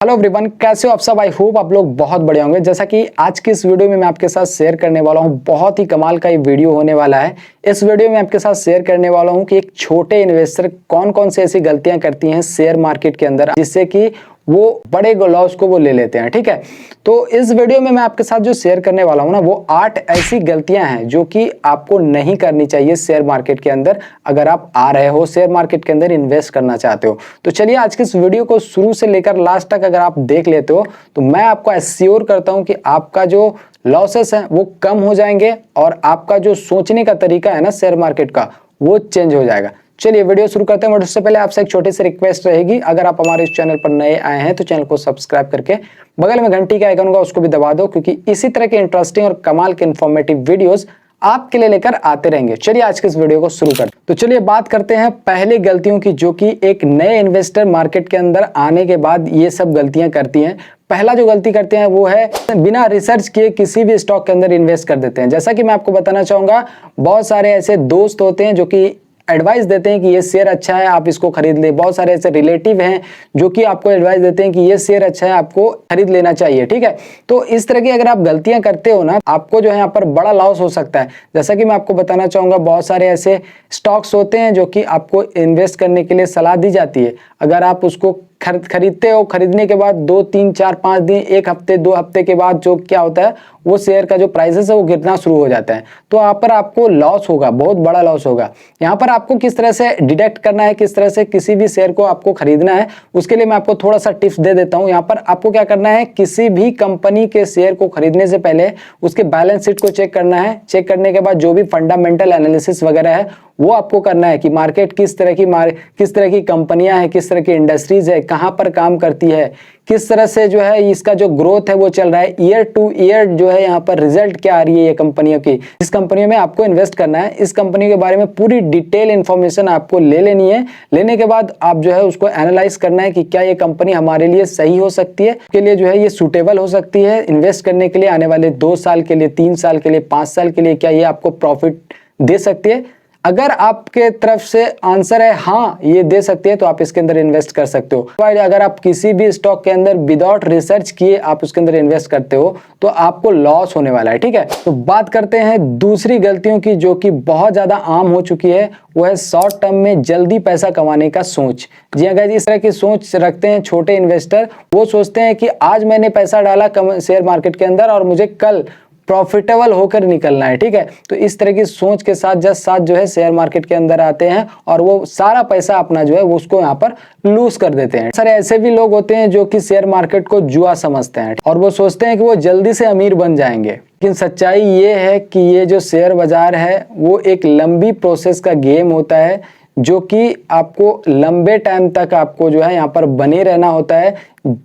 Hello everyone, कैसे हो आप सब। आई होप आप लोग बहुत बढ़िया होंगे। जैसा कि आज की इस वीडियो में मैं आपके साथ शेयर करने वाला हूं, बहुत ही कमाल का ये वीडियो होने वाला है। इस वीडियो में आपके साथ शेयर करने वाला हूं कि एक छोटे इन्वेस्टर कौन कौन से ऐसी गलतियां करती हैं शेयर मार्केट के अंदर जिससे कि वो बड़े लॉस को वो ले लेते हैं। ठीक है, तो इस वीडियो में मैं आपके साथ जो शेयर करने वाला हूं ना, वो 8 ऐसी गलतियां हैं जो कि आपको नहीं करनी चाहिए शेयर मार्केट के अंदर, अगर आप आ रहे हो शेयर मार्केट के अंदर इन्वेस्ट करना चाहते हो। तो चलिए आज के इस वीडियो को शुरू से लेकर लास्ट तक अगर आप देख लेते हो तो मैं आपको एश्योर करता हूं कि आपका जो लॉसेस है वो कम हो जाएंगे और आपका जो सोचने का तरीका है ना शेयर मार्केट का, वो चेंज हो जाएगा। चलिए वीडियो शुरू करते हैं। बट उससे पहले आपसे एक छोटी सी रिक्वेस्ट रहेगी, अगर आप हमारे इस चैनल पर नए आए हैं तो चैनल को सब्सक्राइब करके बगल में घंटी का आइकन होगा उसको भी दबा दो, क्योंकि इसी तरह के इंटरेस्टिंग और कमाल के इंफॉर्मेटिव वीडियोस आपके लिए लेकर आते रहेंगे। चलिए आज के इस वीडियो को शुरू करते हैं। तो चलिए बात करते हैं पहली गलतियों की, जो कि एक नए इन्वेस्टर मार्केट के अंदर आने के बाद ये सब गलतियां करती हैं। पहला जो गलती करते हैं वो है बिना रिसर्च किए किसी भी स्टॉक के अंदर इन्वेस्ट कर देते हैं। जैसा कि मैं आपको बताना चाहूंगा, बहुत सारे ऐसे दोस्त होते हैं जो कि एडवाइस देते हैं कि ये शेयर अच्छा है, आप इसको खरीद ले। बहुत सारे ऐसे रिलेटिव हैं जो कि आपको एडवाइस देते हैं कि ये शेयर अच्छा है, आपको खरीद लेना चाहिए। ठीक है, तो इस तरह की अगर आप गलतियां करते हो ना, आपको जो है यहाँ पर बड़ा लॉस हो सकता है। जैसा कि मैं आपको बताना चाहूंगा, बहुत सारे ऐसे स्टॉक्स होते हैं जो कि आपको इन्वेस्ट करने के लिए सलाह दी जाती है। अगर आप उसको खरीदते हो, खरीदने के बाद 2, 3, 4, 5 दिन, 1 हफ्ते, 2 हफ्ते के बाद जो क्या होता है, वो शेयर का जो प्राइसेस है वो गिरना शुरू हो जाता है। तो यहाँ पर आपको लॉस होगा, बहुत बड़ा लॉस होगा। यहाँ पर आपको किस तरह से डिटेक्ट करना है, किस तरह से किसी भी शेयर को आपको खरीदना है, उसके लिए मैं आपको थोड़ा सा टिप्स दे देता हूँ। यहाँ पर आपको क्या करना है, किसी भी कंपनी के शेयर को खरीदने से पहले उसके बैलेंस शीट को चेक करना है। चेक करने के बाद जो भी फंडामेंटल एनालिसिस वगैरह है वो आपको करना है कि मार्केट किस तरह की कंपनियां हैं, किस तरह की इंडस्ट्रीज है, कहां पर काम करती है, किस तरह से जो है इसका जो ग्रोथ है वो चल रहा है, ईयर टू ईयर जो है यहाँ पर रिजल्ट क्या आ रही है ये कंपनियों की। इस कंपनियों में आपको इन्वेस्ट करना है, इस कंपनी के बारे में पूरी डिटेल इंफॉर्मेशन आपको ले लेनी है। लेने के बाद आप जो है उसको एनालाइज करना है कि क्या ये कंपनी हमारे लिए सही हो सकती है, के लिए जो है ये सूटेबल हो सकती है इन्वेस्ट करने के लिए, आने वाले 2 साल के लिए, 3 साल के लिए, 5 साल के लिए, क्या ये आपको प्रॉफिट दे सकती है। अगर आपके तरफ से आंसर है हाँ ये दे सकती है, तो आप इसके अंदर इन्वेस्ट कर सकते हो। अगर आप किसी भी स्टॉक के अंदर विदाउट रिसर्च किए आप उसके अंदर इन्वेस्ट करते हो तो आपको लॉस होने वाला है। ठीक है, तो बात करते हैं दूसरी गलतियों की, जो कि बहुत ज्यादा आम हो चुकी है। वो है शॉर्ट टर्म में जल्दी पैसा कमाने का सोच। जी अगर इस तरह की सोच रखते हैं छोटे इन्वेस्टर, वो सोचते हैं कि आज मैंने पैसा डाला शेयर मार्केट के अंदर और मुझे कल प्रॉफिटेबल होकर निकलना है। ठीक है, तो इस तरह की सोच के साथ जो है शेयर मार्केट के अंदर आते हैं और वो सारा पैसा अपना जो है वो उसको यहाँ पर लूज कर देते हैं। सर ऐसे भी लोग होते हैं जो कि शेयर मार्केट को जुआ समझते हैं और वो सोचते हैं कि वो जल्दी से अमीर बन जाएंगे। लेकिन सच्चाई ये है कि ये जो शेयर बाजार है वो एक लंबी प्रोसेस का गेम होता है, जो कि आपको लंबे टाइम तक आपको जो है यहाँ पर बने रहना होता है,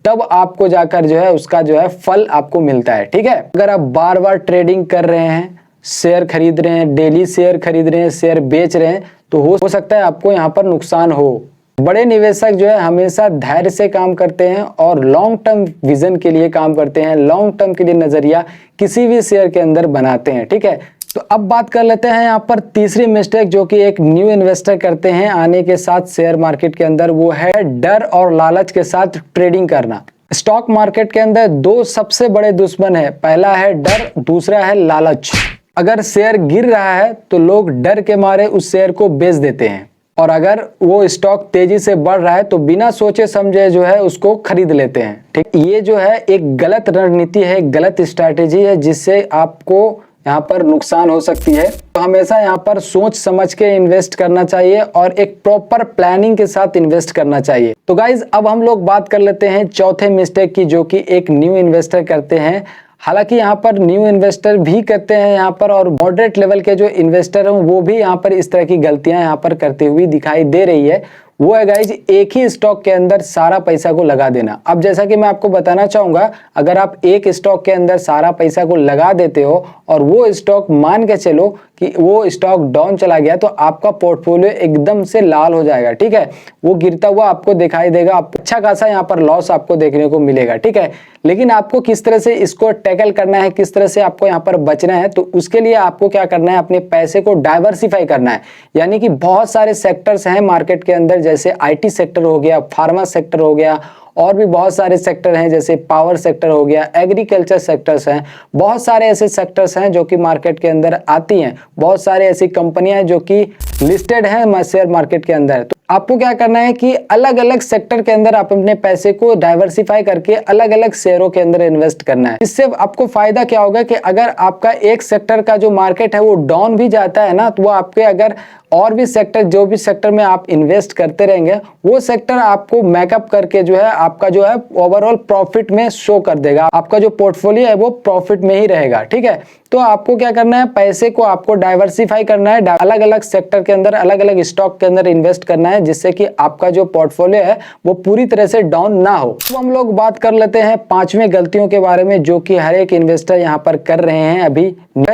तब आपको जाकर जो है उसका जो है फल आपको मिलता है। ठीक है, अगर आप बार बार ट्रेडिंग कर रहे हैं, शेयर खरीद रहे हैं, डेली शेयर खरीद रहे हैं, शेयर बेच रहे हैं, तो हो सकता है आपको यहाँ पर नुकसान हो। बड़े निवेशक जो है हमेशा धैर्य से काम करते हैं और लॉन्ग टर्म विजन के लिए काम करते हैं, लॉन्ग टर्म के लिए नजरिया किसी भी शेयर के अंदर बनाते हैं। ठीक है, तो अब बात कर लेते हैं यहाँ पर तीसरी मिस्टेक जो कि एक न्यू इन्वेस्टर करते हैं आने के साथ शेयर मार्केट के अंदर, वो है डर और लालच के साथ ट्रेडिंग करना। स्टॉक मार्केट के अंदर 2 सबसे बड़े दुश्मन है, पहला है डर, दूसरा है लालच। अगर शेयर गिर रहा है तो लोग डर के मारे उस शेयर को बेच देते हैं, और अगर वो स्टॉक तेजी से बढ़ रहा है तो बिना सोचे समझे जो है उसको खरीद लेते हैं। ठीक, ये जो है एक गलत रणनीति है, एक गलत स्ट्रैटेजी है, जिससे आपको यहाँ पर नुकसान हो सकती है। तो हमेशा यहाँ पर सोच समझ के इन्वेस्ट करना चाहिए और एक प्रॉपर प्लानिंग के साथ इन्वेस्ट करना चाहिए। तो गाइज अब हम लोग बात कर लेते हैं चौथे मिस्टेक की, जो कि एक न्यू इन्वेस्टर करते हैं। हालांकि यहाँ पर न्यू इन्वेस्टर भी करते हैं यहाँ पर, और मॉडरेट लेवल के जो इन्वेस्टर हैं वो भी यहाँ पर इस तरह की गलतियां यहाँ पर करते हुए दिखाई दे रही है। वो है गाइज एक ही स्टॉक के अंदर सारा पैसा को लगा देना। अब जैसा कि मैं आपको बताना चाहूंगा, अगर आप एक स्टॉक के अंदर सारा पैसा को लगा देते हो और वो स्टॉक मान के चलो कि वो स्टॉक डाउन चला गया, तो आपका पोर्टफोलियो एकदम से लाल हो जाएगा। ठीक है, वो गिरता हुआ आपको दिखाई देगा, आपको अच्छा खासा यहाँ पर लॉस आपको देखने को मिलेगा। ठीक है, लेकिन आपको किस तरह से इसको टैकल करना है, किस तरह से आपको यहाँ पर बचना है, तो उसके लिए आपको क्या करना है, अपने पैसे को डाइवर्सिफाई करना है। यानी कि बहुत सारे सेक्टर्स हैं मार्केट के अंदर, जैसे आईटी सेक्टर हो गया, फार्मा सेक्टर हो गया, और भी बहुत सारे सेक्टर हैं, जैसे पावर सेक्टर हो गया, एग्रीकल्चर सेक्टर्स हैं, बहुत सारे ऐसे सेक्टर्स हैं जो कि मार्केट के अंदर आती हैं। बहुत सारे ऐसी कंपनियां हैं जो कि लिस्टेड हैं शेयर मार्केट के अंदर। तो आपको क्या करना है कि अलग अलग सेक्टर के अंदर आप अपने पैसे को डाइवर्सिफाई करके अलग अलग शेयरों के अंदर इन्वेस्ट करना है। इससे आपको फायदा क्या होगा कि अगर आपका एक सेक्टर का जो मार्केट है वो डाउन भी जाता है ना, तो वो आपके अगर और भी सेक्टर, जो भी सेक्टर में आप इन्वेस्ट करते रहेंगे, वो सेक्टर आपको मैकअप करके जो है आपका जो है ओवरऑल प्रॉफिट में शो कर देगा। आपका जो पोर्टफोलियो है वो प्रॉफिट में ही रहेगा। ठीक है, तो आपको क्या करना है, पैसे को आपको डाइवर्सिफाई करना है, अलग अलग सेक्टर के अंदर, अलग अलग स्टॉक के अंदर इन्वेस्ट करना है, जिससे कि आपका जो पोर्टफोलियो है वो पूरी तरह से डाउन ना हो। तो हम लोग बात कर लेते हैं 5वें गलतियों के बारे में जो कि हर एक इन्वेस्टर यहाँ पर कर रहे हैं अभी।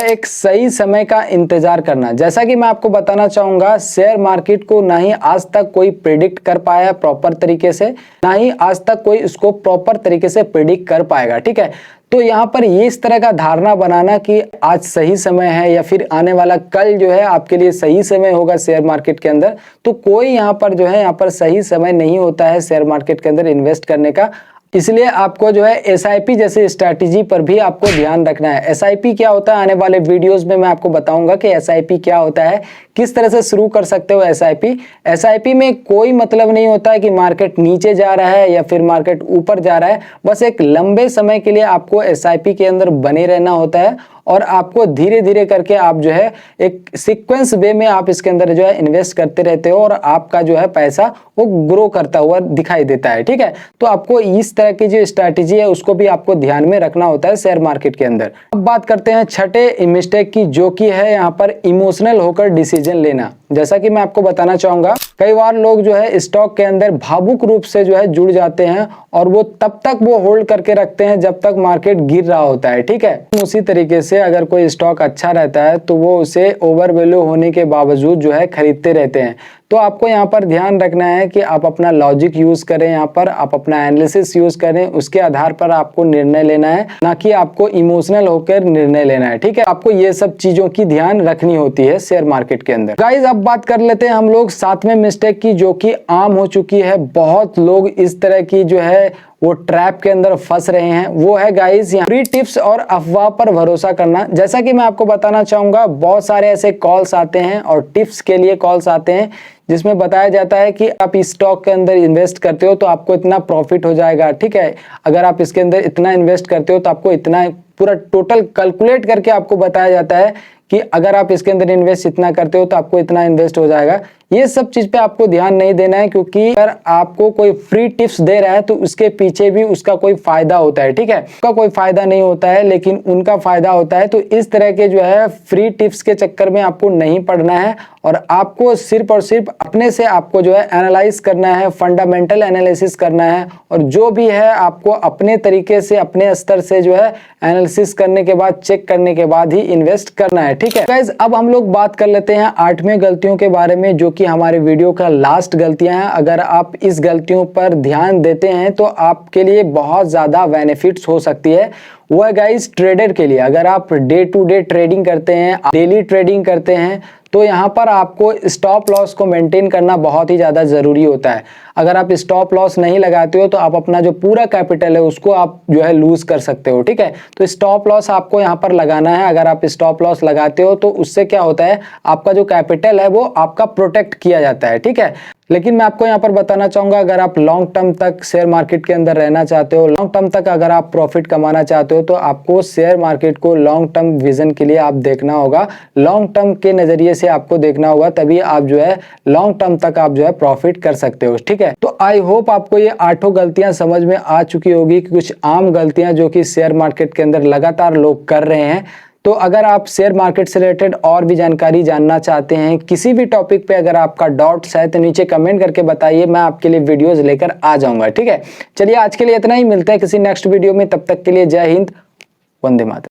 एक सही समय का इंतजार करना। जैसा कि मैं आपको बताना चाहूंगा, शेयर मार्केट को ना ही आज तक कोई प्रिडिक्ट कर पाया प्रॉपर तरीके से, ना ही आज तक कोई इसको प्रॉपर तरीके से प्रिडिक्ट कर पाएगा। ठीक है, तो यहाँ पर ये इस तरह का धारणा बनाना कि आज सही समय है या फिर आने वाला कल जो है आपके लिए सही समय होगा शेयर मार्केट के अंदर, तो कोई यहाँ पर जो है यहाँ पर सही समय नहीं होता है शेयर मार्केट के अंदर इन्वेस्ट करने का। इसलिए आपको जो है एसआईपी जैसे स्ट्रैटेजी पर भी आपको ध्यान रखना है। एसआईपी क्या होता है, आने वाले वीडियोस में मैं आपको बताऊंगा कि एसआईपी क्या होता है, किस तरह से शुरू कर सकते हो एसआईपी। एसआईपी में कोई मतलब नहीं होता है कि मार्केट नीचे जा रहा है या फिर मार्केट ऊपर जा रहा है, बस एक लंबे समय के लिए आपको एसआईपी के अंदर बने रहना होता है और आपको धीरे धीरे करके आप जो है एक सीक्वेंस वे में आप इसके अंदर जो है इन्वेस्ट करते रहते हो और आपका जो है पैसा वो ग्रो करता हुआ दिखाई देता है। ठीक है, तो आपको इस तरह की जो स्ट्रैटेजी है उसको भी आपको ध्यान में रखना होता है शेयर मार्केट के अंदर। अब बात करते हैं छठे मिस्टेक की, जो कि है यहाँ पर इमोशनल होकर डिसीजन लेना। जैसा कि मैं आपको बताना चाहूंगा, कई बार लोग जो है स्टॉक के अंदर भावुक रूप से जो है जुड़ जाते हैं और वो तब तक वो होल्ड करके रखते हैं जब तक मार्केट गिर रहा होता है। ठीक है, उसी तरीके से अगर कोई स्टॉक अच्छा रहता है तो वो उसे ओवर वैल्यू होने के बावजूद जो है खरीदते रहते हैं। तो आपको यहाँ पर ध्यान रखना है कि आप अपना लॉजिक यूज करें, यहाँ पर आप अपना एनालिसिस यूज करें, उसके आधार पर आपको निर्णय लेना है, ना कि आपको इमोशनल होकर निर्णय लेना है। ठीक है, आपको ये सब चीजों की ध्यान रखनी होती है शेयर मार्केट के अंदर। गाइस, अब बात कर लेते हैं हम लोग 7वें मिस्टेक की, जो कि आम हो चुकी है। बहुत लोग इस तरह की जो है वो ट्रैप के अंदर फंस रहे हैं। वो है गाइस फ्री टिप्स और अफवाह पर भरोसा करना। जैसा कि मैं आपको बताना चाहूंगा, बहुत सारे ऐसे कॉल्स आते हैं और टिप्स के लिए कॉल्स आते हैं जिसमें बताया जाता है कि आप इस स्टॉक के अंदर इन्वेस्ट करते हो तो आपको इतना प्रॉफिट हो जाएगा। ठीक है, अगर आप इसके अंदर इतना इन्वेस्ट करते हो तो आपको इतना, पूरा टोटल कैलकुलेट करके आपको बताया जाता है कि अगर आप इसके अंदर इन्वेस्ट इतना करते हो तो आपको इतना इन्वेस्ट हो जाएगा। ये सब चीज पे आपको ध्यान नहीं देना है, क्योंकि अगर आपको कोई फ्री टिप्स दे रहा है तो उसके पीछे भी उसका कोई फायदा होता है। ठीक है, उसका कोई फायदा नहीं होता है लेकिन उनका फायदा होता है। तो इस तरह के जो है फ्री टिप्स के चक्कर में आपको नहीं पड़ना है और आपको सिर्फ और सिर्फ अपने से आपको जो है एनालाइज करना है, फंडामेंटल एनालिसिस करना है और जो भी है आपको अपने तरीके से, अपने स्तर से जो है एनालिसिस करने के बाद, चेक करने के बाद ही इन्वेस्ट करना है। ठीक है गाइस, अब हम लोग बात कर लेते हैं 8वें गलतियों के बारे में, जो कि हमारे वीडियो का लास्ट गलतियां हैं। अगर आप इस गलतियों पर ध्यान देते हैं तो आपके लिए बहुत ज्यादा बेनिफिट्स हो सकती है। वो है गाइस ट्रेडर के लिए। अगर आप डे टू डे ट्रेडिंग करते हैं, डेली ट्रेडिंग करते हैं, तो यहाँ पर आपको स्टॉप लॉस को मेंटेन करना बहुत ही ज़्यादा ज़रूरी होता है। अगर आप स्टॉप लॉस नहीं लगाते हो तो आप अपना जो पूरा कैपिटल है उसको आप जो है लूज कर सकते हो। ठीक है, तो स्टॉप लॉस आपको यहाँ पर लगाना है। अगर आप स्टॉप लॉस लगाते हो तो उससे क्या होता है, आपका जो कैपिटल है वो आपका प्रोटेक्ट किया जाता है। ठीक है, लेकिन मैं आपको यहाँ पर बताना चाहूंगा, अगर आप लॉन्ग टर्म तक शेयर मार्केट के अंदर रहना चाहते हो, लॉन्ग टर्म तक अगर आप प्रॉफिट कमाना चाहते हो, तो आपको शेयर मार्केट को लॉन्ग टर्म विजन के लिए आप देखना होगा, लॉन्ग टर्म के नजरिए से आपको देखना होगा, तभी आप जो है लॉन्ग टर्म तक आप जो है प्रॉफिट कर सकते हो। ठीक है, तो आई होप आपको ये 8 गलतियां समझ में आ चुकी होगी, कुछ आम गलतियां जो कि शेयर मार्केट के अंदर लगातार लोग कर रहे हैं। तो अगर आप शेयर मार्केट से रिलेटेड और भी जानकारी जानना चाहते हैं, किसी भी टॉपिक पे अगर आपका डाउट्स है तो नीचे कमेंट करके बताइए, मैं आपके लिए वीडियोस लेकर आ जाऊंगा। ठीक है, चलिए आज के लिए इतना ही, मिलते हैं किसी नेक्स्ट वीडियो में, तब तक के लिए जय हिंद, वंदे मातरम।